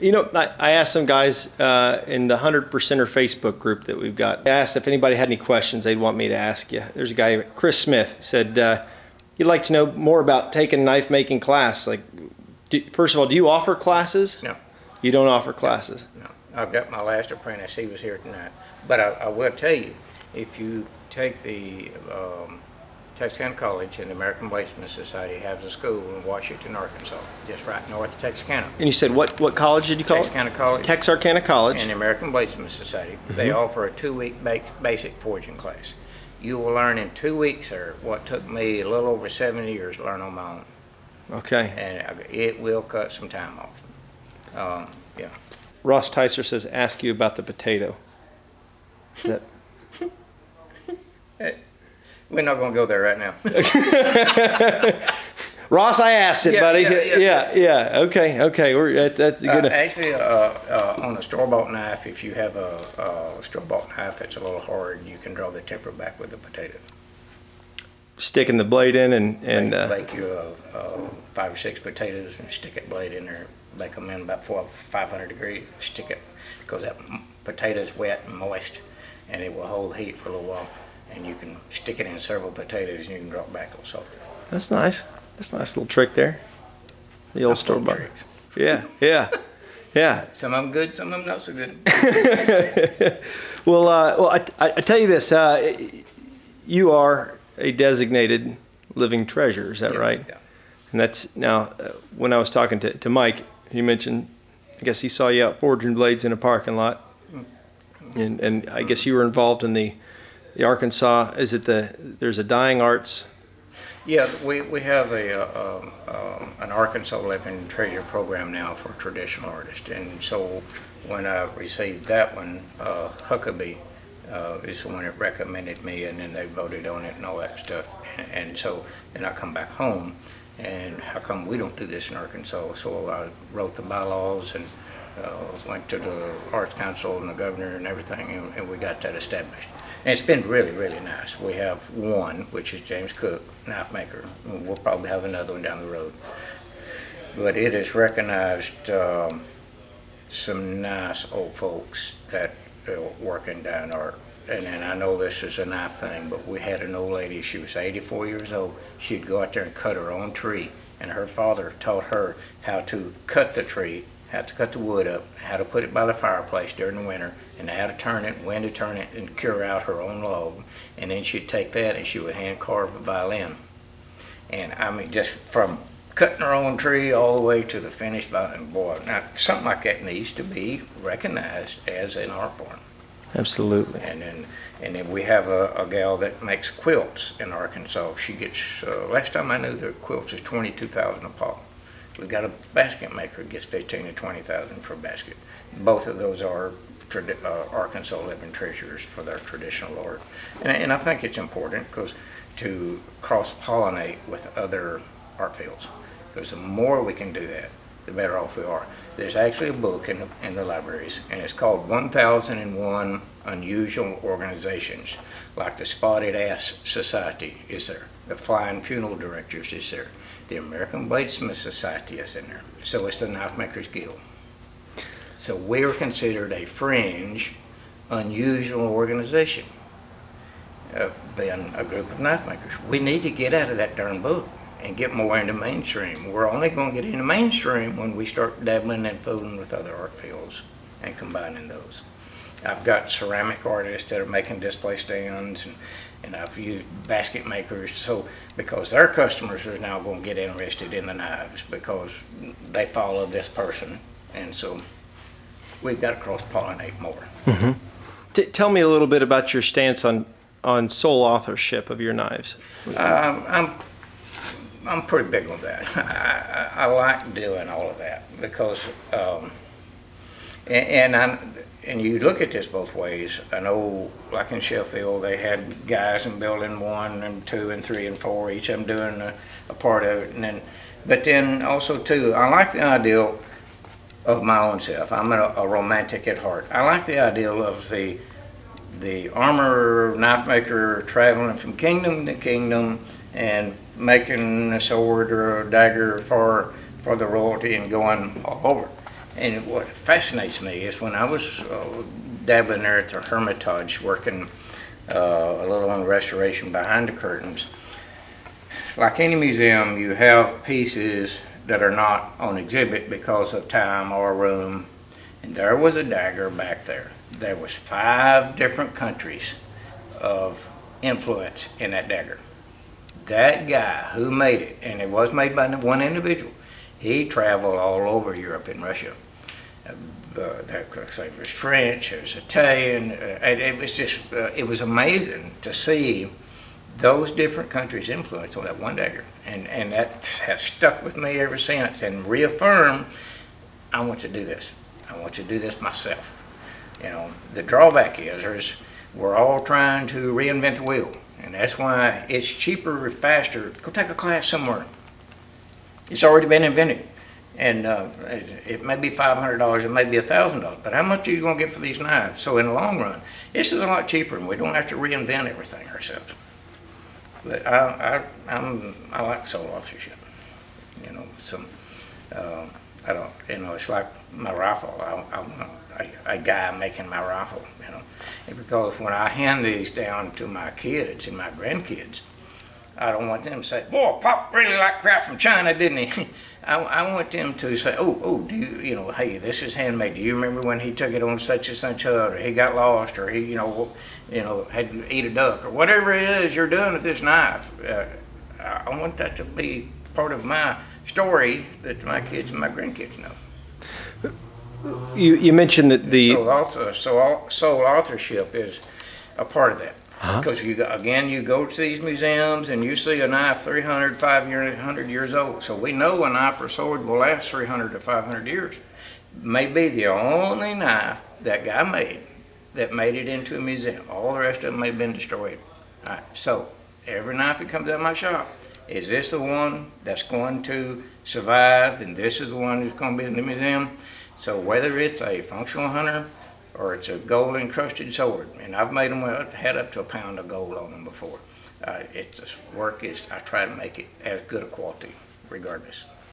You know, I asked some guys in the 100%er Facebook group that we've got. I asked if anybody had any questions they'd want me to ask you. There's a guy, Chris Smith, said he'd like to know more about taking a knife making class. Like, first of all, do you offer classes? No. You don't offer classes? No. I've got my last apprentice. He was here tonight. But I will tell you, if you take the Texarkana College and the American Bladesmith Society has a school in Washington, Arkansas, just right north of Texarkana. And you said what college did you call Texarkana College. Texarkana College. And the American Bladesmith Society. They offer a 2-week basic forging class. You will learn in 2 weeks, sir, what took me a little over 7 years to learn on my own. Okay. And it will cut some time off. Yeah. Ross Tyser says, ask you about the potato. Is that... We're not going to go there right now. Ross, I asked it, buddy. Yeah. Okay. That's good. Actually, on a store-bought knife, if you have a store-bought knife that's a little hard, you can draw the temper back with a potato. Sticking the blade in and bake you 5 or 6 potatoes and stick that blade in there. Bake them in about 500 degrees. Stick it because that potato's wet and moist, and it will hold heat for a little while. And you can stick it in several potatoes and you can draw it back a little softer. That's nice. That's a nice little trick there. The old store bought. Yeah. Some of them good, some of them not so good. Well, I tell you this. You are a designated living treasure. Is that right? Yeah. And that's now. When I was talking to Mike, he mentioned. I guess he saw you out forging blades in a parking lot, and I guess you were involved in the Arkansas. Is it there's a dying arts? Yeah, we have an Arkansas Living Treasure program now for traditional artists, and so when I received that one, Huckabee is the one that recommended me, and then they voted on it and all that stuff, and so then I come back home, and how come we don't do this in Arkansas? So I wrote the bylaws and went to the Arts Council and the governor and everything, and we got that established. And it's been really, really nice. We have one, which is James Cook, knife maker. We'll probably have another one down the road. But it has recognized some nice old folks that are working down art. And then I know this is a knife thing, but we had an old lady, she was 84 years old. She'd go out there and cut her own tree. And her father taught her how to cut the tree, how to cut the wood up, how to put it by the fireplace during the winter, and how to turn it, when to turn it, and cure out her own log. And then she'd take that and she would hand carve a violin. And I mean, just from cutting her own tree all the way to the finished violin. Boy, now something like that needs to be recognized as an art form. Absolutely. And then we have a gal that makes quilts in Arkansas. She gets, last time I knew, the quilts is $22,000 a pop. We've got a basket maker that gets $15,000 to $20,000 for a basket. Both of those are Arkansas Living Treasures for their traditional art. And I think it's important because to cross-pollinate with other art fields. Because the more we can do that, the better off we are. There's actually a book in the libraries, and it's called 1001 Unusual Organizations, like the Spotted Ass Society is there, the Flying Funeral Directors is there, the American Bladesmith Society is in there, so it's the Knife Makers Guild. So we're considered a fringe, unusual organization, being a group of knife makers. We need to get out of that darn book and get more into mainstream. We're only going to get into mainstream when we start dabbling and fooling with other art fields and combining those. I've got ceramic artists that are making display stands, and I've used basket makers, so because their customers are now going to get interested in the knives because they follow this person, and so we've got to cross-pollinate more. Mm-hmm. Tell me a little bit about your stance on sole authorship of your knives. I'm pretty big on that. I like doing all of that because, and you look at this both ways. I know, like in Sheffield, they had guys in building 1 and 2 and 3 and 4, each of them doing a part of it. But then also too, I like the ideal of my own self. I'm a romantic at heart. I like the ideal of the armor knife maker traveling from kingdom to kingdom and making a sword or a dagger for the royalty and going all over. And what fascinates me is when I was dabbling there at the Hermitage, working a little on restoration behind the curtains, like any museum, you have pieces that are not on exhibit because of time or room. And there was a dagger back there. There was 5 different countries of influence in that dagger. That guy who made it, and it was made by one individual, he traveled all over Europe and Russia. It was French, it was Italian, and it was just, it was amazing to see those different countries' influence on that one dagger. And that has stuck with me ever since and reaffirmed, I want to do this. I want to do this myself. You know, the drawback is we're all trying to reinvent the wheel. And that's why it's cheaper, faster. Go take a class somewhere. It's already been invented. And it may be $500, it may be $1,000, but how much are you going to get for these knives? So in the long run, this is a lot cheaper, and we don't have to reinvent everything ourselves. But I like sole authorship. You know, I don't. You know, it's like my rifle. I want a guy making my rifle. You know, and because when I hand these down to my kids and my grandkids, I don't want them to say, "Boy, Pop really liked crap from China, didn't he?" I want them to say, "Oh, do you know? Hey, this is handmade. Do you remember when he took it on such and such hunt, or he got lost, or he, you know, had to eat a duck, or whatever it is you're doing with this knife?" I want that to be part of my story that my kids and my grandkids know. You mentioned that the sole authorship is a part of that. Uh-huh. Because you go to these museums and you see a knife 300, 500 years old. So we know a knife or sword will last 300 to 500 years. Maybe the only knife that guy made that made it into a museum. All the rest of them may have been destroyed. All right, so every knife that comes out of my shop, is this the one that's going to survive, and this is the one who's going to be in the museum? So whether it's a functional hunter or it's a gold encrusted sword, and I've made them, had up to a pound of gold on them before. It's work is, I try to make it as good a quality regardless.